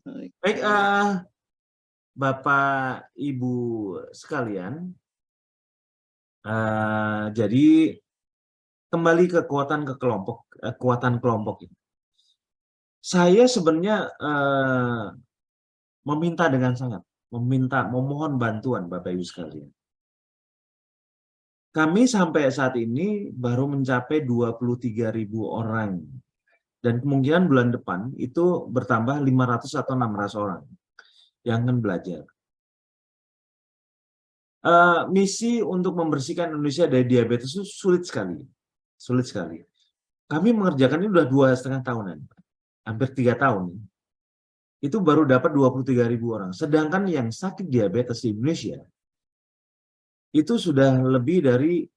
Baik. Baik, Bapak, Ibu sekalian, jadi kembali ke kekuatan kelompok ini. Saya sebenarnya, meminta dengan sangat, memohon bantuan Bapak Ibu sekalian. Kami sampai saat ini baru mencapai 23.000 orang dan kemungkinan bulan depan itu bertambah 500 atau 600 orang yang akan belajar. Misi untuk membersihkan Indonesia dari diabetes itu sulit sekali, sulit sekali. Kami mengerjakan ini udah 2,5 tahunan, hampir 3 tahun. Itu baru dapat 23.000 orang. Sedangkan yang sakit diabetes di Indonesia itu sudah lebih dari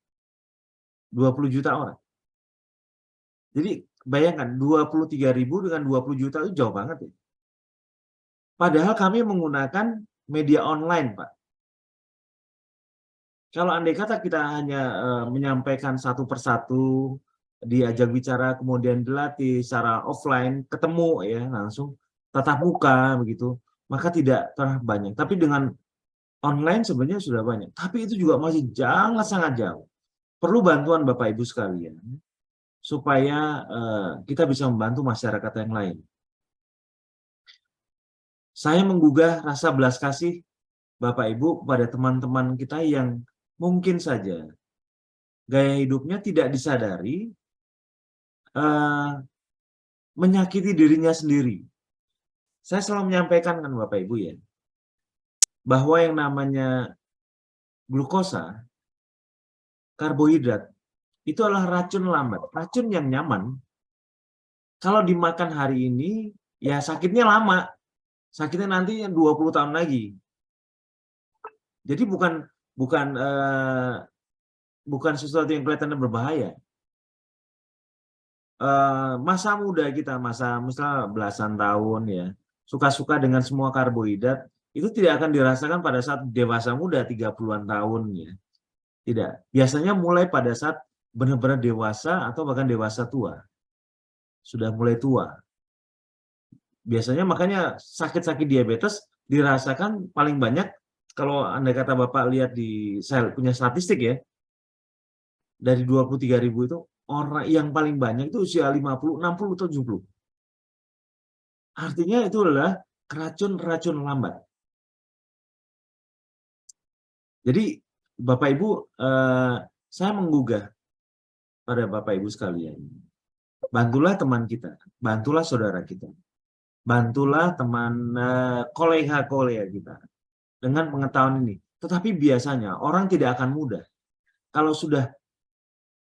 20 juta orang. Jadi bayangkan 23.000 dengan 20 juta itu jauh banget ya. Padahal kami menggunakan media online, Pak. Kalau andai kata kita hanya menyampaikan satu persatu, diajak bicara, kemudian dilatih secara offline, ketemu ya langsung, tatap muka begitu, maka tidak terlalu banyak. Tapi dengan online sebenarnya sudah banyak. Tapi itu juga masih sangat jauh. Perlu bantuan Bapak Ibu sekalian supaya kita bisa membantu masyarakat yang lain. Saya menggugah rasa belas kasih Bapak Ibu kepada teman-teman kita yang mungkin saja gaya hidupnya tidak disadari menyakiti dirinya sendiri. Saya selalu menyampaikan kan Bapak Ibu ya, bahwa yang namanya glukosa, karbohidrat, itu adalah racun lambat, racun yang nyaman. Kalau dimakan hari ini, ya sakitnya lama, sakitnya nanti 20 tahun lagi. Jadi bukan sesuatu yang kelihatannya berbahaya. Masa muda kita, misalnya belasan tahun ya, suka-suka dengan semua karbohidrat, itu tidak akan dirasakan pada saat dewasa muda 30-an tahun ya. Tidak. Biasanya mulai pada saat benar-benar dewasa atau bahkan dewasa tua. Sudah mulai tua. Biasanya makanya sakit-sakit diabetes dirasakan paling banyak kalau andai kata Bapak lihat saya punya statistik ya, dari 23.000 itu orang yang paling banyak itu usia 50, 60, 70. Artinya itu adalah racun-racun lambat. Jadi Bapak Ibu, saya menggugah pada Bapak Ibu sekalian, bantulah teman kita, bantulah saudara kita, bantulah teman kolega-kolega kita dengan pengetahuan ini. Tetapi biasanya orang tidak akan mudah kalau sudah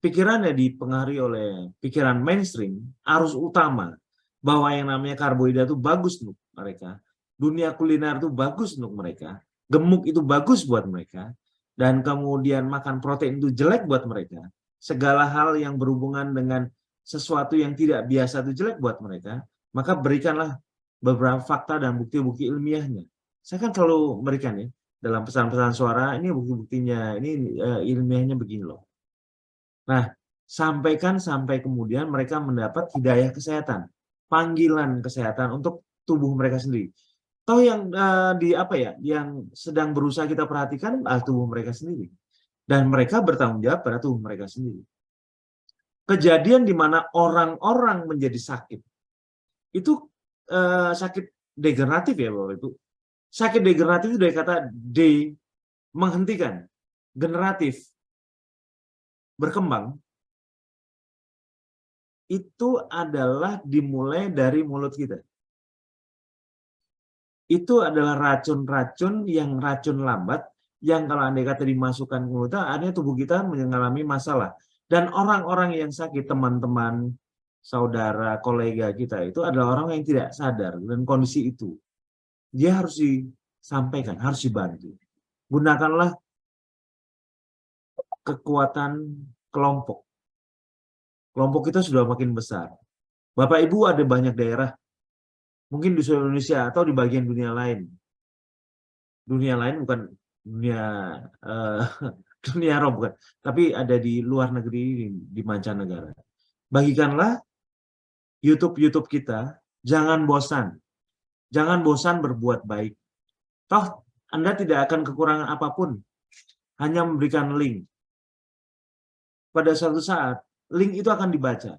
pikirannya dipengaruhi oleh pikiran mainstream, arus utama, bahwa yang namanya karbohidrat itu bagus untuk mereka, dunia kuliner itu bagus untuk mereka, gemuk itu bagus buat mereka, dan kemudian makan protein itu jelek buat mereka. Segala hal yang berhubungan dengan sesuatu yang tidak biasa itu jelek buat mereka, maka berikanlah beberapa fakta dan bukti-bukti ilmiahnya. Saya kan selalu berikan ya, dalam pesan-pesan suara, ini bukti-buktinya, ini ilmiahnya begini loh. Nah, sampaikan sampai kemudian mereka mendapat hidayah kesehatan, panggilan kesehatan untuk tubuh mereka sendiri. Toh yang yang sedang berusaha kita perhatikan adalah tubuh mereka sendiri, dan mereka bertanggung jawab pada tubuh mereka sendiri. Kejadian di mana orang-orang menjadi sakit itu sakit degeneratif ya Bapak Ibu. Sakit degeneratif itu dari kata menghentikan, generatif, berkembang. Itu adalah dimulai dari mulut kita. Itu adalah racun-racun yang racun lambat, yang kalau andai kata dimasukkan ke mulut, artinya tubuh kita mengalami masalah. Dan orang-orang yang sakit, teman-teman, saudara, kolega kita, itu adalah orang yang tidak sadar dengan kondisi itu. Dia harus disampaikan, harus dibantu. Gunakanlah kekuatan kelompok. Kelompok kita sudah makin besar. Bapak Ibu ada banyak daerah, mungkin di seluruh Indonesia atau di bagian dunia lain. Dunia lain bukan dunia dunia Arab bukan, tapi ada di luar negeri, di mancanegara. Bagikanlah YouTube kita, jangan bosan. Jangan bosan berbuat baik. Toh, Anda tidak akan kekurangan apapun, hanya memberikan link. Pada suatu saat, link itu akan dibaca.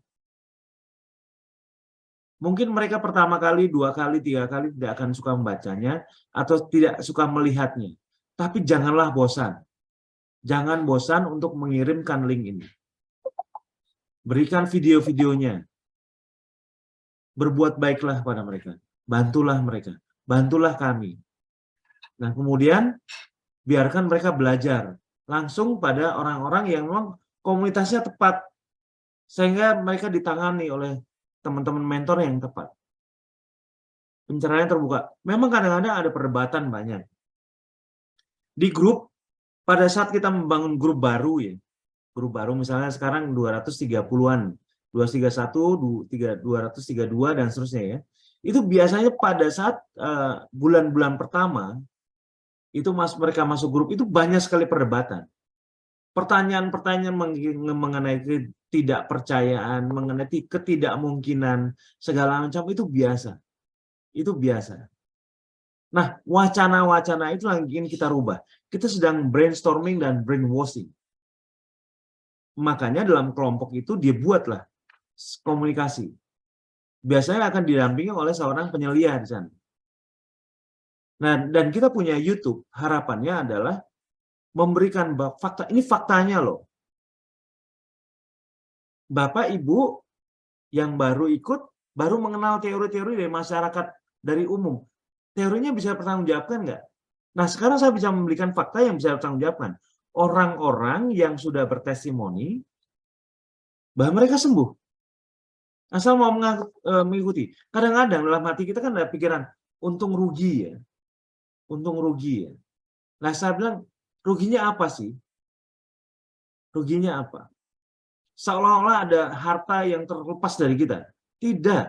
Mungkin mereka pertama kali, 2 kali, 3 kali tidak akan suka membacanya atau tidak suka melihatnya. Tapi janganlah bosan. Jangan bosan untuk mengirimkan link ini. Berikan video-videonya. Berbuat baiklah pada mereka. Bantulah mereka. Bantulah kami. Nah, kemudian biarkan mereka belajar langsung pada orang-orang yang memang komunitasnya tepat. Sehingga mereka ditangani oleh teman-teman mentor yang tepat. Pencerahan terbuka. Memang kadang-kadang ada perdebatan banyak. Di grup, pada saat kita membangun grup baru ya, grup baru misalnya sekarang 230-an, 231, 232 dan seterusnya ya. Itu biasanya pada saat bulan-bulan pertama itu mereka masuk grup itu banyak sekali perdebatan. Pertanyaan-pertanyaan mengenai ketidakpercayaan, mengenai ketidakmungkinan, segala macam itu biasa. Itu biasa. Nah, wacana-wacana itu yang ingin kita rubah. Kita sedang brainstorming dan brainwashing. Makanya dalam kelompok itu dia buatlah komunikasi. Biasanya akan didampingi oleh seorang penyelia di sana. Nah, dan kita punya YouTube, harapannya adalah memberikan fakta. Ini faktanya loh. Bapak, Ibu yang baru ikut, baru mengenal teori-teori dari masyarakat, dari umum. Teorinya bisa bertanggungjawabkan nggak? Nah, sekarang saya bisa memberikan fakta yang bisa bertanggungjawabkan. Orang-orang yang sudah bertestimoni, bahwa mereka sembuh. Asal mau mengikuti. Kadang-kadang dalam hati kita kan ada pikiran, untung rugi ya. Untung rugi ya. Nah, saya bilang, ruginya apa sih? Ruginya apa? Seolah-olah ada harta yang terlepas dari kita. Tidak.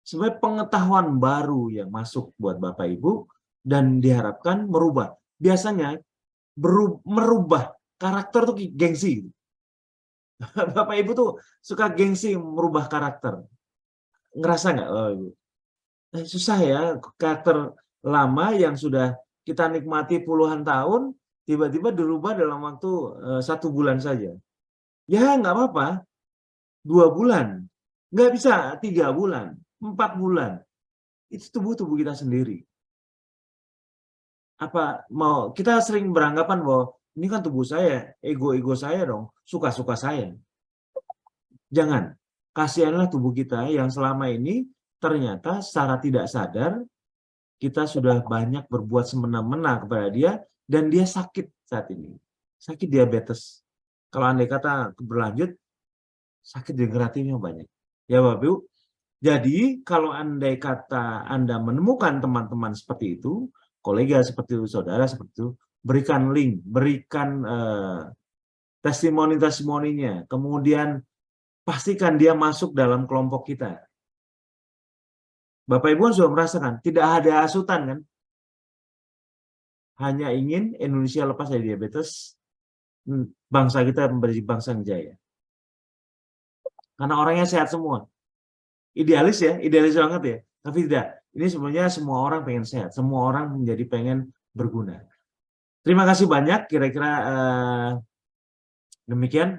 Sebenarnya pengetahuan baru yang masuk buat Bapak Ibu dan diharapkan merubah. Biasanya merubah karakter tuh gengsi. Bapak Ibu tuh suka gengsi merubah karakter. Ngerasa nggak? Oh, Ibu? Susah ya, karakter lama yang sudah kita nikmati puluhan tahun, tiba-tiba dirubah dalam waktu 1 bulan saja. Ya nggak apa-apa, 2 bulan. Nggak bisa 3 bulan, 4 bulan. Itu tubuh kita sendiri. Apa mau kita sering beranggapan bahwa ini kan tubuh saya, ego saya dong, suka-suka saya. Jangan. Kasihanlah tubuh kita yang selama ini ternyata secara tidak sadar kita sudah banyak berbuat semena-mena kepada dia dan dia sakit saat ini. Sakit diabetes. Kalau andai kata berlanjut, sakit degeneratifnya banyak. Ya Bapak Ibu. Jadi kalau andai kata Anda menemukan teman-teman seperti itu, kolega seperti itu, saudara seperti itu, berikan link, berikan testimoni-testimoninya, kemudian pastikan dia masuk dalam kelompok kita. Bapak Ibu sudah merasakan, tidak ada hasutan kan? Hanya ingin Indonesia lepas dari diabetes, bangsa kita menjadi bangsa yang jaya. Karena orangnya sehat semua. Idealis ya, idealis banget ya. Tapi tidak, ini sebenarnya semua orang pengen sehat, semua orang menjadi pengen berguna. Terima kasih banyak, kira-kira demikian.